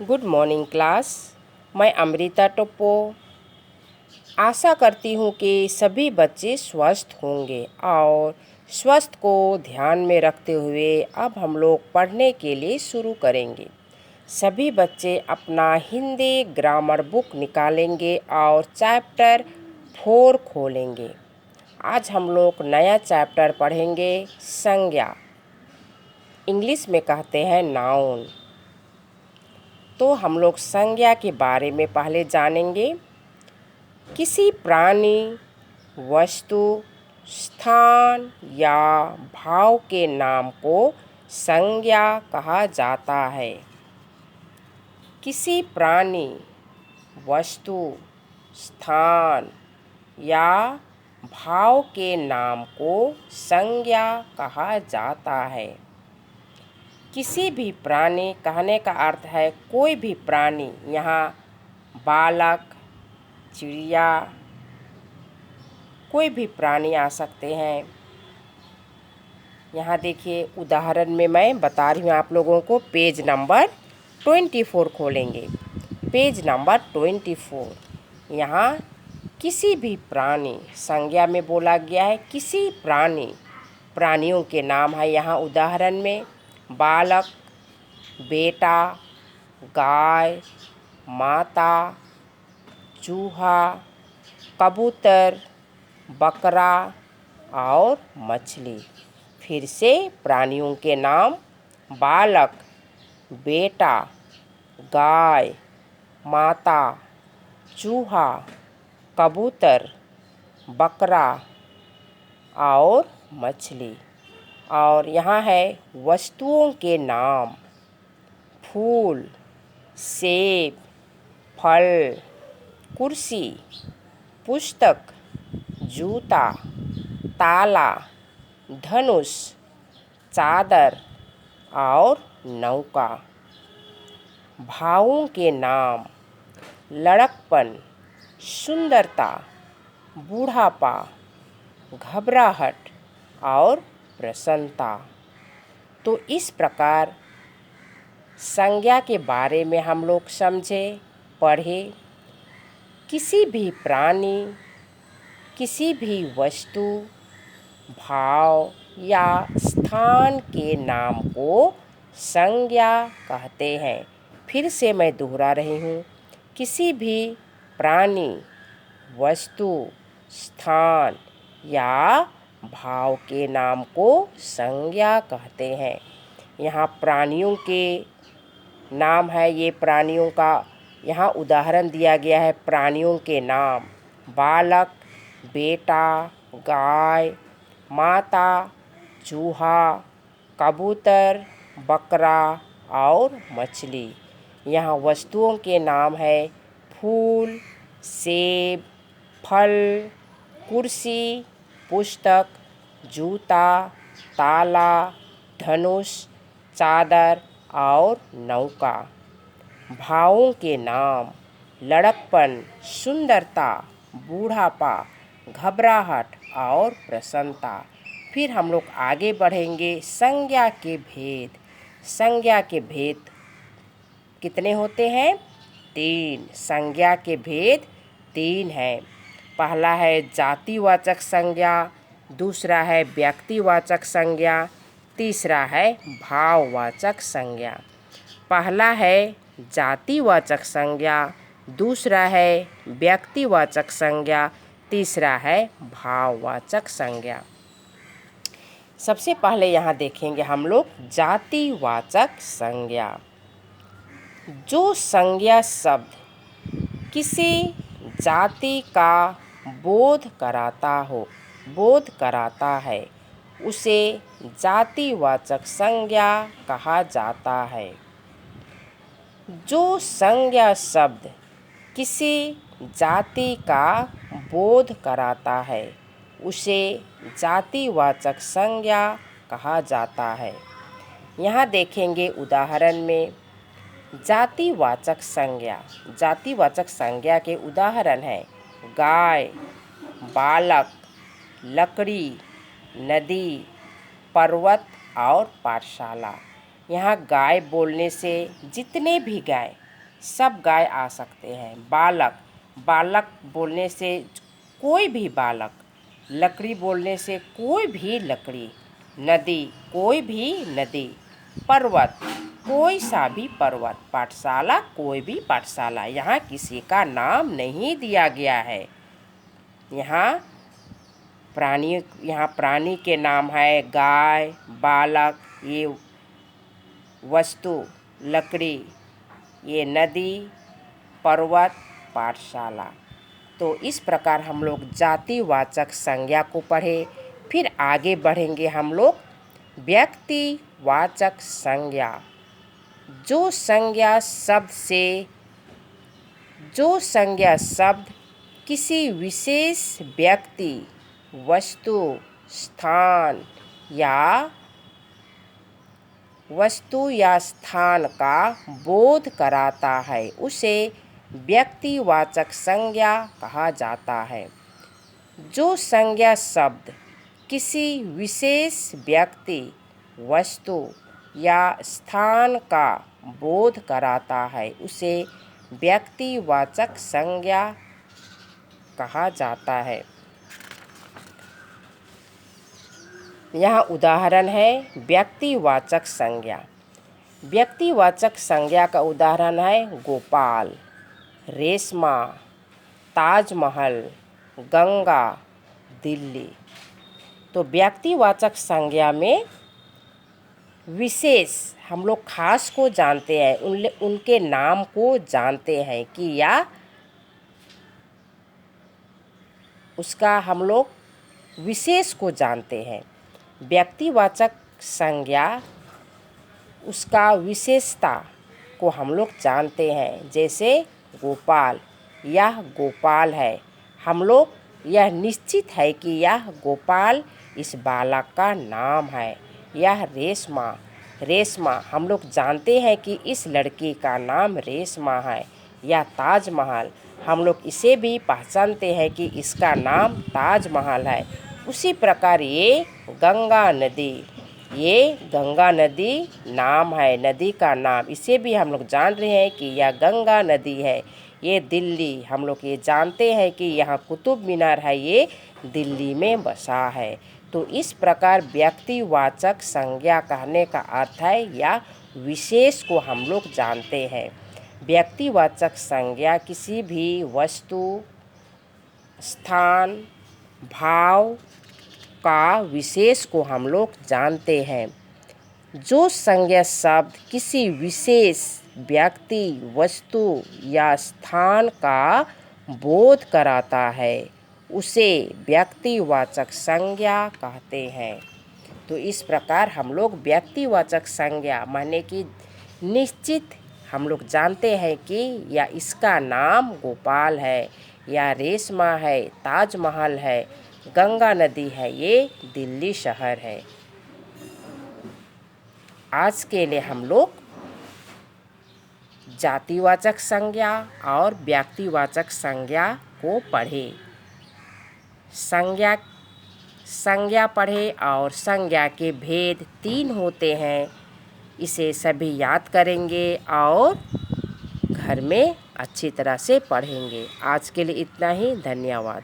Good morning class. मैं अमृता टोप्पो आशा करती हूँ कि सभी बच्चे स्वस्थ होंगे और स्वस्थ को ध्यान में रखते हुए अब हम लोग पढ़ने के लिए शुरू करेंगे। सभी बच्चे अपना हिंदी ग्रामर बुक निकालेंगे और चैप्टर 4 खोलेंगे। आज हम लोग नया चैप्टर पढ़ेंगे, संज्ञा। इंग्लिश में कहते हैं नाउन। तो हम लोग संज्ञा के बारे में पहले जानेंगे। किसी प्राणी, वस्तु, स्थान या भाव के नाम को संज्ञा कहा जाता है। किसी प्राणी, वस्तु, स्थान या भाव के नाम को संज्ञा कहा जाता है। किसी भी प्राणी कहने का अर्थ है कोई भी प्राणी। यहाँ बालक, चिड़िया, कोई भी प्राणी आ सकते हैं। यहाँ देखिए उदाहरण में मैं बता रही हूँ आप लोगों को। पेज नंबर 24 खोलेंगे। Page number 24। यहाँ किसी भी प्राणी संज्ञा में बोला गया है। किसी प्राणी, प्राणियों के नाम है यहाँ उदाहरण में बालक, बेटा, गाय, माता, चूहा, कबूतर, बकरा और मछली। फिर से प्राणियों के नाम बालक, बेटा, गाय, माता, चूहा, कबूतर, बकरा और मछली। और यहाँ है वस्तुओं के नाम फूल, सेब, फल, कुर्सी, पुस्तक, जूता, ताला, धनुष, चादर और नौका। भावों के नाम लड़कपन, सुंदरता, बूढ़ापा, घबराहट और प्रसन्नता। तो इस प्रकार संज्ञा के बारे में हम लोग समझे, पढ़े। किसी भी प्राणी, किसी भी वस्तु, भाव या स्थान के नाम को संज्ञा कहते हैं। फिर से मैं दोहरा रही हूँ। किसी भी प्राणी, वस्तु, स्थान या भाव के नाम को संज्ञा कहते हैं। यहाँ प्राणियों के नाम है। ये प्राणियों का यहाँ उदाहरण दिया गया है। प्राणियों के नाम बालक, बेटा, गाय, माता, चूहा, कबूतर, बकरा और मछली। यहाँ वस्तुओं के नाम है फूल, सेब, फल, कुर्सी, पुस्तक, जूता, ताला, धनुष, चादर और नौका। भावों के नाम लड़कपन, सुंदरता, बूढ़ापा, घबराहट और प्रसन्नता। फिर हम लोग आगे बढ़ेंगे। संज्ञा के भेद। संज्ञा के भेद कितने होते हैं? 3। संज्ञा के भेद 3 हैं। पहला है जातिवाचक संज्ञा, दूसरा है व्यक्तिवाचक संज्ञा, तीसरा है भाववाचक संज्ञा। पहला है जातिवाचक संज्ञा, दूसरा है व्यक्तिवाचक संज्ञा, तीसरा है भाववाचक संज्ञा। सबसे पहले यहाँ देखेंगे हम लोग जातिवाचक संज्ञा। जो संज्ञा शब्द किसी जाति का बोध कराता है उसे जातिवाचक संज्ञा कहा जाता है। जो संज्ञा शब्द किसी जाति का बोध कराता है उसे जातिवाचक संज्ञा कहा जाता है। यहाँ देखेंगे उदाहरण में जातिवाचक संज्ञा। जातिवाचक संज्ञा के उदाहरण हैं गाय, बालक, लकड़ी, नदी, पर्वत और पाठशाला। यहाँ गाय बोलने से जितने भी गाय सब गाय आ सकते हैं। बालक, बालक बोलने से कोई भी बालक। लकड़ी बोलने से कोई भी लकड़ी। नदी, कोई भी नदी। पर्वत, कोई सा भी पर्वत। पाठशाला, कोई भी पाठशाला। यहाँ किसी का नाम नहीं दिया गया है। यहाँ प्राणी के नाम है गाय, बालक, ये वस्तु लकड़ी, ये नदी, पर्वत, पाठशाला। तो इस प्रकार हम लोग जातिवाचक संज्ञा को पढ़े। फिर आगे बढ़ेंगे हम लोग व्यक्तिवाचक संज्ञा। जो संज्ञा शब्द किसी विशेष व्यक्ति, वस्तु, स्थान का बोध कराता है, उसे व्यक्तिवाचक संज्ञा कहा जाता है। जो संज्ञा शब्द किसी विशेष व्यक्ति, वस्तु या स्थान का बोध कराता है, उसे व्यक्तिवाचक संज्ञा कहा जाता है। यहाँ उदाहरण है व्यक्तिवाचक संज्ञा। व्यक्तिवाचक संज्ञा का उदाहरण है गोपाल, रेशमा, ताजमहल, गंगा, दिल्ली। तो व्यक्तिवाचक संज्ञा में विशेष हम लोग खास को जानते हैं, उनके नाम को जानते हैं कि या उसका हम लोग विशेष को जानते हैं। व्यक्तिवाचक संज्ञा उसका विशेषता को हम लोग जानते हैं। जैसे गोपाल, यह गोपाल है। हम लोग यह निश्चित है कि यह गोपाल इस बालक का नाम है। यह रेशमा, रेशमा हम लोग जानते हैं कि इस लड़की का नाम रेशमा है। यह ताजमहल, हम लोग इसे भी पहचानते हैं कि इसका नाम ताजमहल है। उसी प्रकार ये गंगा नदी, ये गंगा नदी नाम है, नदी का नाम, इसे भी हम लोग जान रहे हैं कि यह गंगा नदी है। ये दिल्ली, हम लोग ये जानते हैं कि यहाँ कुतुब मीनार है, ये दिल्ली में बसा है। तो इस प्रकार व्यक्तिवाचक संज्ञा कहने का अर्थ है या विशेष को हम लोग जानते हैं। व्यक्तिवाचक संज्ञा किसी भी वस्तु, स्थान, भाव का विशेष को हम लोग जानते हैं। जो संज्ञा शब्द किसी विशेष व्यक्ति, वस्तु या स्थान का बोध कराता है, उसे व्यक्तिवाचक संज्ञा कहते हैं। तो इस प्रकार हम लोग व्यक्तिवाचक संज्ञा माने कि निश्चित हम लोग जानते हैं कि या इसका नाम गोपाल है, या रेशमा है, ताजमहल है, गंगा नदी है, ये दिल्ली शहर है। आज के लिए हम लोग जातिवाचक संज्ञा और व्यक्तिवाचक संज्ञा को पढ़े। संज्ञा पढ़े और संज्ञा के भेद 3 होते हैं। इसे सभी याद करेंगे और घर में अच्छी तरह से पढ़ेंगे। आज के लिए इतना ही, धन्यवाद।